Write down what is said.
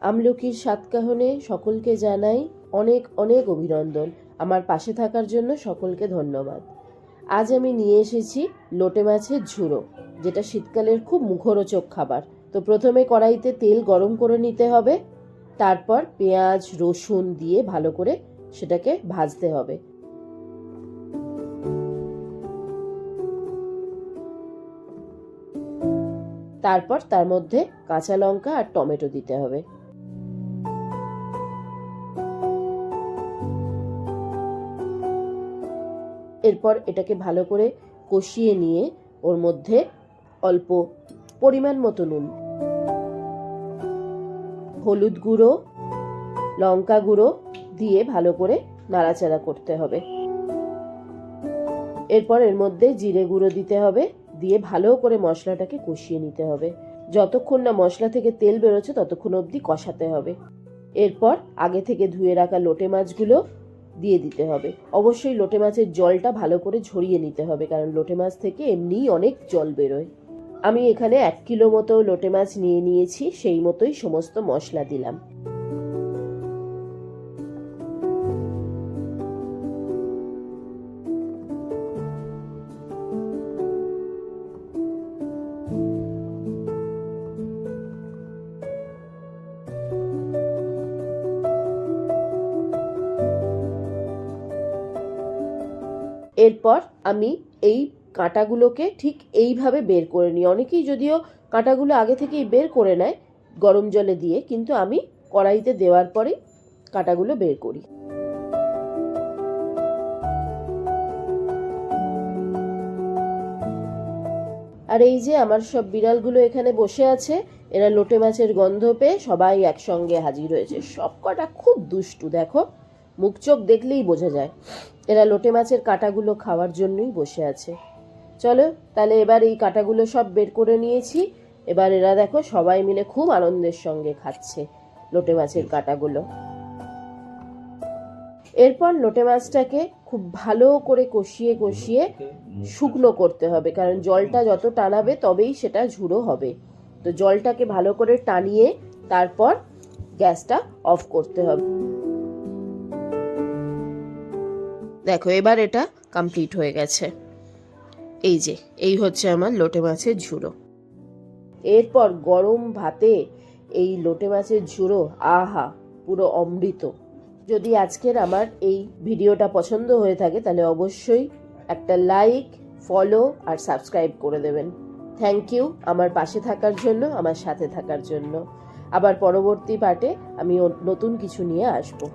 আমলকির সাতকাহনে সকলকে জানাই অনেক অনেক অভিনন্দন। আমার পাশে থাকার জন্য সকলকে ধন্যবাদ। আজ আমি নিয়ে এসেছি লোটে মাছের ঝুড়ো, যেটা শীতকালের খুব মুখরোচক খাবার। তো প্রথমে কড়াইতে তেল গরম করে নিতে হবে, তারপর পেঁয়াজ রসুন দিয়ে ভালো করে সেটাকে ভাজতে হবে। তারপর তার মধ্যে কাঁচা লঙ্কা আর টমেটো দিতে হবে। এরপর এটাকে ভালো করে কষিয়ে নিয়ে ওর মধ্যে অল্প পরিমাণ মতো নুন, হলুদ গুঁড়ো, লঙ্কা গুঁড়ো দিয়ে ভালো করে নাড়াচাড়া করতে হবে। এরপর এর মধ্যে জিরে গুঁড়ো দিতে হবে, দিয়ে ভালো করে মশলাটাকে কষিয়ে নিতে হবে। যতক্ষণ না মশলা থেকে তেল বেরোচ্ছে ততক্ষণ অবধি কষাতে হবে। এরপর আগে থেকে ধুয়ে রাখা লোটে মাছগুলো দিয়ে দিতে হবে। অবশ্যই লোটে মাছের জলটা ভালো করে ঝরিয়ে নিতে হবে, কারণ লোটে মাছ থেকে এমনিই অনেক জল বেরোয়। আমি এখানে 1 কিলো মতো লোটে মাছ নিয়ে নিয়েছি, সেই মতোই সমস্ত মশলা দিলাম। এরপর আমি এই কাঁটাগুলোকে ঠিক এইভাবে বের করে নিই। অনেকেই যদিও কাঁটাগুলো আগে থেকেই বের করে নেয় গরম জলে দিয়ে, কিন্তু আমি কড়াইতে দেওয়ার পরেই কাঁটাগুলো বের করি। আর এই যে আমার সব বিড়ালগুলো এখানে বসে আছে, এরা লোটে মাছের গন্ধ পেয়ে সবাই একসঙ্গে হাজির হয়েছে। সব কটা খুব দুষ্টু, দেখো মুখ চোখ দেখলেই বোঝা যায়। এরা লোটে মাছের কাঁটাগুলো খাওয়ার জন্যই বসে আছে। চলো তাহলে এবার এই কাঁটাগুলো সব বের করে নিয়েছি। এবার এরা দেখো সবাই মিলে খুব আনন্দের সঙ্গে খাচ্ছে লোটে মাছের কাঁটাগুলো। এরপর লোটে মাছটাকে খুব ভালো করে কষিয়ে কষিয়ে শুকনো করতে হবে, কারণ জলটা যত টানাবে তবেই সেটা ঝুড়ো হবে। তো জলটাকে ভালো করে টানিয়ে তারপর গ্যাসটা অফ করতে হবে। দেখো এবার এটা কমপ্লিট হয়ে গেছে। এই যে এই হচ্ছে আমার লোটে মাছের ঝুড়ো। এরপর গরম ভাতে এই লোটে মাছের ঝুড়ো, আহা পুরো অমৃত। যদি আজকের আমার এই ভিডিওটা পছন্দ হয়ে থাকে তাহলে অবশ্যই একটা লাইক, ফলো আর সাবস্ক্রাইব করে দেবেন। থ্যাংক ইউ আমার পাশে থাকার জন্য, আমার সাথে থাকার জন্য। আবার পরবর্তী পার্টে আমি নতুন কিছু নিয়ে আসবো।